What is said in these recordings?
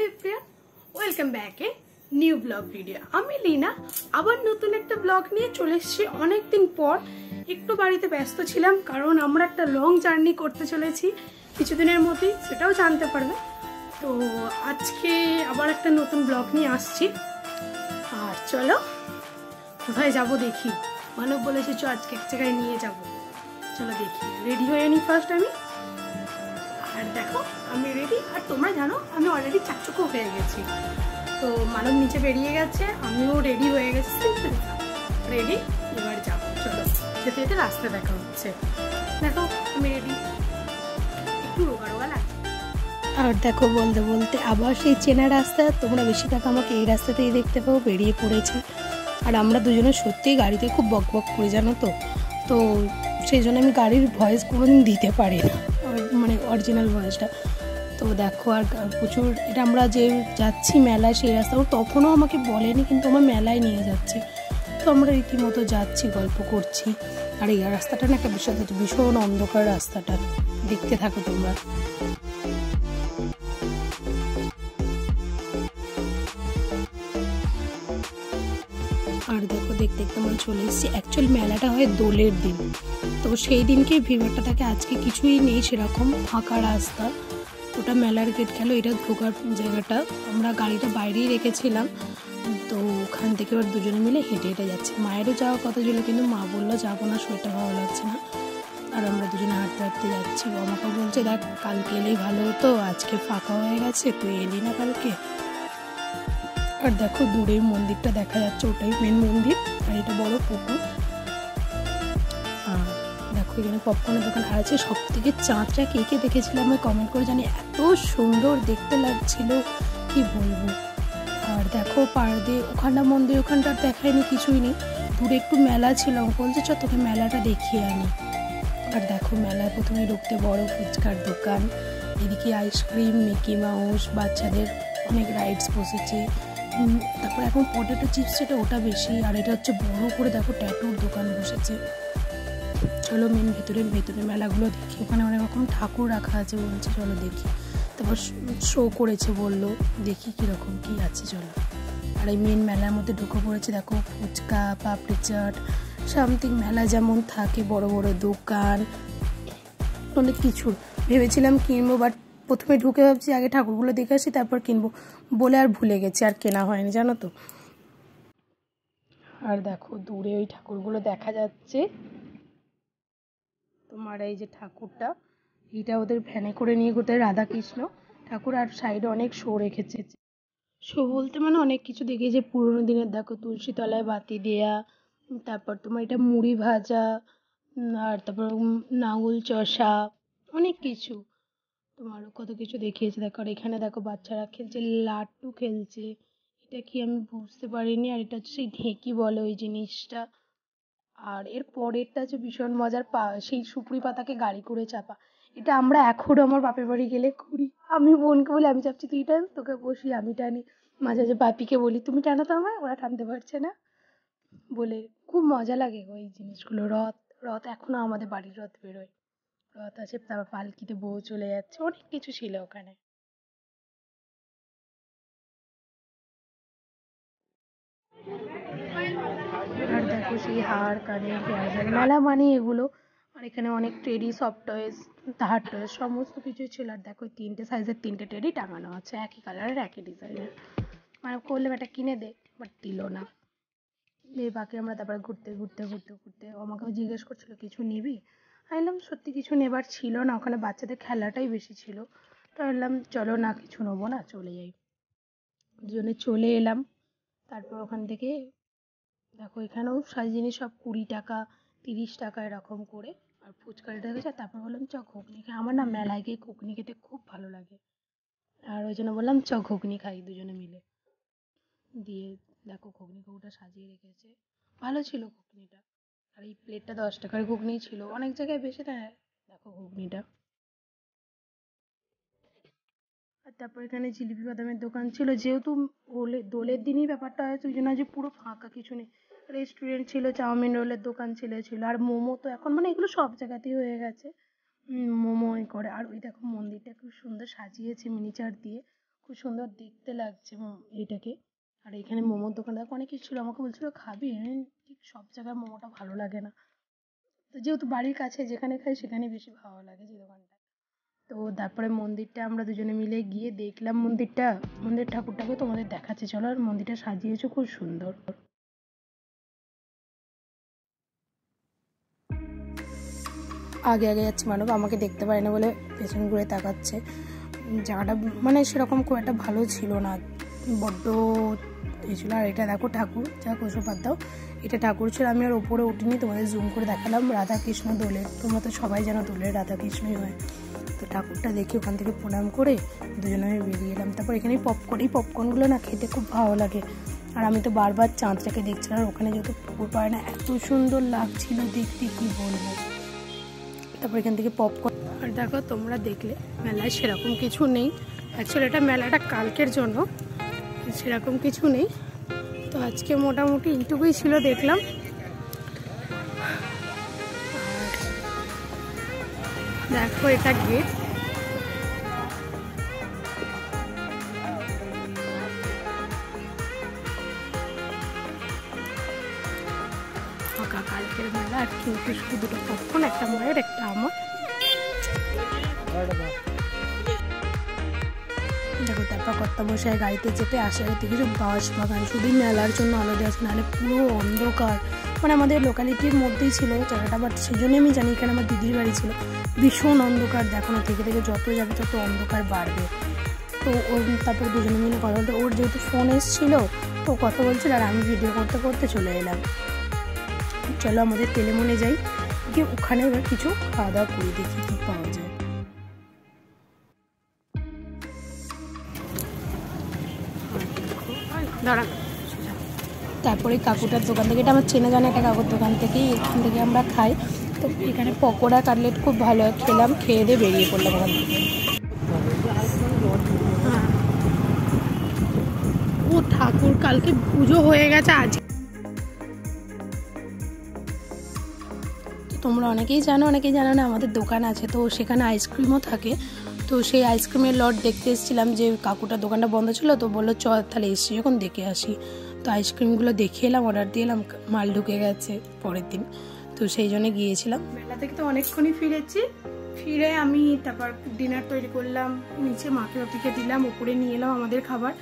Everyone, welcome back a new blog video. আমি লীনা আবার নতুন একটা ব্লগ নিয়ে চলে এসেছি অনেকদিন পর। একটু বাড়িতে ব্যস্ত ছিলাম কারণ আমরা একটা লং জার্নি করতে চলেছি কিছুদিনের মধ্যেই, সেটাও জানতে পারবে। তো আজকে আবার একটা নতুন ব্লগ নিয়ে আসছি। আর চলো কোথায় যাব দেখি। মানব বলেছে চ আজকে এক জায়গায় নিয়ে যাব, চলো দেখি। রেডি হয়ে নি ফার্স্ট আমি। আর দেখো আমি রেডি, আর তোমরা জানো আমি অলরেডি চাকচুকো হয়ে গেছি। তো মানব নিচে বেরিয়ে গেছে, আমিও রেডি হয়ে গেছি, রেডি। এবার যাবো, চলো। যেতে যেতে রাস্তা দেখা হচ্ছে। দেখো আমি রেডি, একটু রোগা রোগা লাগছে। আর দেখো বলতে বলতে আবার সেই চেনা রাস্তা, তোমরা বেশিরভাগ আমাকে এই রাস্তাতেই দেখতে পাও, বেরিয়ে পড়েছি। আর আমরা দুজনে সত্যিই গাড়িতে খুব বক বক করে, জানো তো। তো সেই জন্য আমি গাড়ির ভয়েস কোনোদিন দিতে পারি না, মানে অরিজিনাল ভয়েসটা। তো দেখো আর প্রচুর, এটা আমরা যে যাচ্ছি মেলায় সেই রাস্তা, ও তখনও আমাকে বলেনি কিন্তু আমার মেলায় নিয়ে যাচ্ছে। তো আমরা রীতিমতো যাচ্ছি, গল্প করছি। আর এই রাস্তাটা না একটা ভীষণ অন্ধকার রাস্তাটা, দেখতে থাকো তোমরা। আর দেখো দেখতে দেখতে আমরা চলে এসেছি। অ্যাকচুয়ালি মেলাটা হয় দোলের দিন, তো সেই দিনকে ভিড়টা থাকে। আজকে কিছুই নেই সেরকম, ফাঁকা রাস্তা। ওটা মেলার গেট গেল, এটা ঢোকার জায়গাটা। আমরা গাড়িটা বাইরেই রেখেছিলাম, তো ওখান থেকে এবার দুজনে মিলে হেঁটে হেঁটে যাচ্ছি। মায়েরও যাওয়ার কথা ছিল কিন্তু মা বললো যাবো না, শরীরটা ভালো লাগছে না। আর আমরা দুজনে হাঁটতে হাঁটতে যাচ্ছি। আমাকে বলছে দেখ কালকে এলেই ভালো হতো, আজকে ফাঁকা হয়ে গেছে, তুই এলি না কালকে। আর দেখো দূরে মন্দিরটা দেখা যাচ্ছে, ওটাই মেন মন্দির। আর এটা বড় পুকুর। আর দেখো এখানে পপকর্নের দোকান আর আছে। সব থেকে চাঁদটা কে কে দেখেছিলাম আমি কমেন্ট করে জানি, এত সুন্দর দেখতে লাগছিল কি বলবো। আর দেখো পাড়দে ওখানটা মন্দির, ওখানটা দেখায়নি, কিছুই নেই। দূরে একটু মেলা ছিল, বলছে চ তোকে মেলাটা দেখিয়ে আনি। আর দেখো মেলায় প্রথমে ঢুকতে বড় ফুচকার দোকান, এদিকে আইসক্রিম, মিকি মাউস, বাচ্চাদের অনেক রাইডস বসেছে। তারপর এখন পটেটো চিপস যেটা ওটা বেশি। আর এটা হচ্ছে বড় করে দেখো ট্যাটুর দোকান বসেছে। চলো মেন ভেতরে মেলাগুলো দেখি। ওখানে অনেক রকম ঠাকুর রাখা আছে, বলছে চলো দেখি। তারপর শো করেছে, বললো দেখি কীরকম কী আছে, চলো। আর এই মেন মেলার মধ্যে ঢুকে পড়েছে। দেখো ফুচকা, পাপড়ি চাট, সামথিং মেলা যেমন থাকে, বড় বড় দোকান, অনেক কিছু। ভেবেছিলাম কিনবো, বাট প্রথমে ঢুকে ভাবছি আগে ঠাকুরগুলো দেখে আসি তারপর কিনবো বলে আর ভুলে গেছি, আর কেনা হয়নি, জানো তো। আর দেখো দূরে ওই ঠাকুরগুলো দেখা যাচ্ছে তোমার। এই যে ঠাকুরটা, এইটা ওদের ভ্যানে করে নিয়ে ঘুরতে, রাধাকৃষ্ণ ঠাকুর। আর সাইডে অনেক শো রেখেছে। শো বলতে মানে অনেক কিছু দেখি, যে পুরোনো দিনের দেখো তুলসী তলায় বাতি দেয়া, তারপর তোমার এটা মুড়ি ভাজা, আর তারপর নাঙল চষা, অনেক কিছু তোমার কত কিছু দেখিয়েছে। দেখো আর এখানে দেখো বাচ্চারা খেলছে, লাট্টু খেলছে। এটা কি আমি বুঝতে পারিনি। আর এটা হচ্ছে সেই ঢেঁকি বলে ওই জিনিসটা। আর এর পরেরটা হচ্ছে ভীষণ মজার, সেই সুপুরি পাতাকে গাড়ি করে চাপা। এটা আমরা এখনও আমার বাপের বাড়ি গেলে করি। আমি বোনকে বলি আমি চাপছি তুই টান, তোকে বসি আমি টানি। মাঝে মাঝে বাপিকে বলি তুমি টানো তো আমায়, ওরা টানতে পারছে না বলে। খুব মজা লাগে ওই জিনিসগুলো। রথ রথ এখনও আমাদের বাড়ির রথ বেরোয়, রথ আছে। তারপর পালকিতে বউ চলে যাচ্ছে, অনেক কিছু ছিল ওখানে। আর দেখো সেই হাড় কানে মেলা মানে এগুলো। আর এখানে অনেক teddy, soft toys, hard toys সমস্ত কিছুই ছিল। আর দেখো তিনটে সাইজের তিনটে টেডি টাঙানো আছে, একই কালারের একই ডিজাইনের। মানে করলাম এটা কিনে দে, বাট দিল না। এই বাকি আমরা তারপরে ঘুরতে ঘুরতে ঘুরতে ঘুরতে আমাকেও জিজ্ঞেস করছিল কিছু নিবি। আমি বললাম সত্যি কিছু নেবার ছিল না, ওখানে বাচ্চাদের খেলাটাই বেশি ছিল। তো বললাম চলো না কিছু নেবো না, চলে যাই। দুজনে চলে এলাম। তারপর ওখান থেকে দেখো এখানেও জিনিস সব 20 টাকা 30 টাকা এরকম করে। আর ফুচকাটা গেছে। তারপর বললাম চ ঘুগনি খাই, আমার না মেলায় গিয়ে ঘুগনি খেতে খুব ভালো লাগে। আর ওই জন্য বললাম চ ঘুগনি খাই দুজনে মিলে। দিয়ে দেখো ঘুগনি কৌটা সাজিয়ে রেখেছে, ভালো ছিল ঘুগনিটা। আর এই প্লেটটা 10 টাকার ঘুগনি ছিল, অনেক জায়গায় বেশি দেয়। দেখো ঘুগনিটা। আর তারপর এখানে জিলিপি বাদামের দোকান ছিল, যেহেতু দোলের দিনই ব্যাপারটা হয়, ওই জন্য যে পুরো ফাঁকা কিছু নেই। রেস্টুরেন্ট ছিল, চাউমিন রোলের দোকান ছিল। আর মোমো তো এখন মানে এগুলো সব জায়গাতেই হয়ে গেছে, মোমো করে। আর ওই দেখো মন্দিরটা খুব সুন্দর সাজিয়েছে মিনিচার দিয়ে, খুব সুন্দর দেখতে লাগছে এটাকে। আর এখানে মোমোর দোকানটা অনেক কিছু ছিল, আমাকে বলছিল খাবি, ঠিক সব জায়গায় মোমোটা ভালো লাগে না, তো যেহেতু বাড়ির কাছে যেখানে খাই সেখানে বেশি ভালো লাগে যে দোকানটা। তো তারপরে মন্দিরটা আমরা দুজনে মিলে গিয়ে দেখলাম, মন্দির ঠাকুরটাকে তোমাদের দেখাচ্ছি চলো। আর মন্দিরটা সাজিয়েছে খুব সুন্দর। আগে আগে যাচ্ছে মানব, আমাকে দেখতে পারে না বলে পেছন ঘুরে তাকাচ্ছে। জায়গাটা মানে সেরকম খুব একটা ভালো ছিল না, বড্ড ছিল। আর এটা দেখো ঠাকুর, যা কোষো বাদ দাও, এটা ঠাকুর ছিল। আমি আর ওপরে উঠিনি, তোমাদের জুম করে দেখালাম। রাধাকৃষ্ণ দোলের, তোমরা তো সবাই জানো দোলের রাধাকৃষ্ণই হয়। তো ঠাকুরটা দেখে ওখান থেকে প্রণাম করে দুজনে আমি বেরিয়ে এলাম। তারপর এখানে পপকর্নগুলো না খেতে খুব ভালো লাগে। আর আমি তো বারবার চাঁদটাকে দেখছিলাম, আর ওখানে যেহেতু পুকুর পাড়ে না, এত সুন্দর লাগছিল দেখতে কি বলবো। তারপর এখান থেকে পপকর্ন। আর দেখো তোমরা দেখলে মেলায় সেরকম কিছু নেই, অ্যাকচুয়ালি এটা মেলাটা কালকের জন্য, সেরকম কিছু নেই। তো আজকে মোটামুটি এইটুকুই ছিল দেখলাম। দেখো এটা গেট, ফাঁকা কালকের মেলা। আর কিন্তু শুধু দুটো পপকর্ন, একটা মায়ের একটা আমার। দেখো তারপর কর্তামশাই গাড়িতে চেপে আসে কিছু বাঁশ বাগান, শুধু মেলার জন্য আলো দেওয়া আছে, নাহলে পুরো অন্ধকার। মানে আমাদের লোকালিটির মধ্যেই ছিল জায়গাটা, বাট সেই জন্য আমি জানি এখানে আমার দিদির বাড়ি ছিল, ভীষণ অন্ধকার। দেখো না থেকে থেকে যত যাবে তত অন্ধকার বাড়বে। তো ওর তারপর দুজনে মিলে কথা বলতে, ওর যেহেতু ফোন এসেছিল তো কথা বলছিল, আর আমি ভিডিও করতে করতে চলে এলাম। চলো আমাদের তেলেমনে যাই, গিয়ে ওখানে এবার কিছু খাওয়া দাওয়া করে দেখি কী পাওয়া যায়। দাঁড়া, তারপরে কাকুটার দোকান থেকে, এটা আমার চেনা জানা একটা কাকুর দোকান থেকেই, এখান থেকে আমরা খাই। তো এখানে পকোড়া কাটলেট খুব ভালো খেলাম, খেয়ে দিয়ে বেরিয়ে পড়লাম ওখান থেকে। ও ঠাকুর, কালকে পুজো হয়ে গেছে আজ। তোমরা অনেকেই জানো না, আমাদের দোকান আছে, তো সেখানে আইসক্রিমও থাকে। তো সেই আইসক্রিমের লট দেখতে এসেছিলাম, যে কাকুটার দোকানটা বন্ধ ছিল, তো বললো চ তাহলে এসছি যখন দেখে আসি। তো আইসক্রিমগুলো দেখে এলাম, অর্ডার দিয়ে এলাম, মাল ঢুকে গেছে পরের দিন, তো সেই জন্য গিয়েছিলাম। মেলা থেকে তো অনেকক্ষণই ফিরে আমি তারপর ডিনার তৈরি করলাম, নিচে মাকে বাপিকে দিলাম, উপরে নিয়ে এলাম আমাদের খাবার।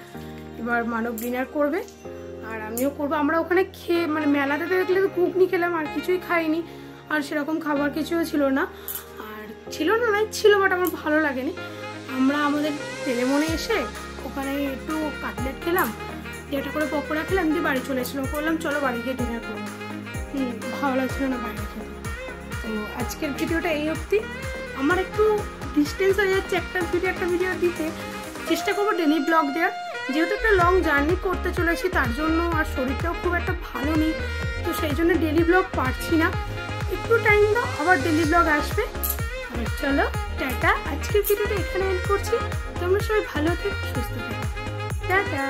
এবার মানব ডিনার করবে আর আমিও করবো। আমরা ওখানে খেয়ে মানে মেলাতে দেখলে তো ঘুগনি খেলাম, আর কিছুই খাইনি, আর সেরকম খাবার কিছুও ছিল না। আর ছিল বাট আমার ভালো লাগেনি। আমরা আমাদের তেলেমনে এসে ওখানে একটু কাটলেট খেলাম, যেটা করে পকোড়া খেলাম, দিয়ে বাড়ি চলে এসেছিলাম, করলাম চলো বাড়ি গিয়ে ডিনার করবো। ভালো লাগছিল না বাইরে খেতে। তো আজকের ভিডিওটা এই অবধি। আমার একটু ডিস্টেন্স হয়ে যাচ্ছে একটা ভিডিও দিতে, চেষ্টা করবো ডেলি ব্লগ দেওয়ার। যেহেতু একটা লং জার্নি করতে চলেছি তার জন্য, আর শরীরটাও খুব একটা ভালো নেই, তো সেই জন্য ডেলি ব্লগ পারছি না। একটু টাইম দাও, আবার ডেলি ব্লগ আসবে। আর চলো টাটা, আজকের ভিডিওটা এখানে এন্ড করছি। তোমরা সবাই ভালো থেকো, সুস্থ থেকো, টাটা।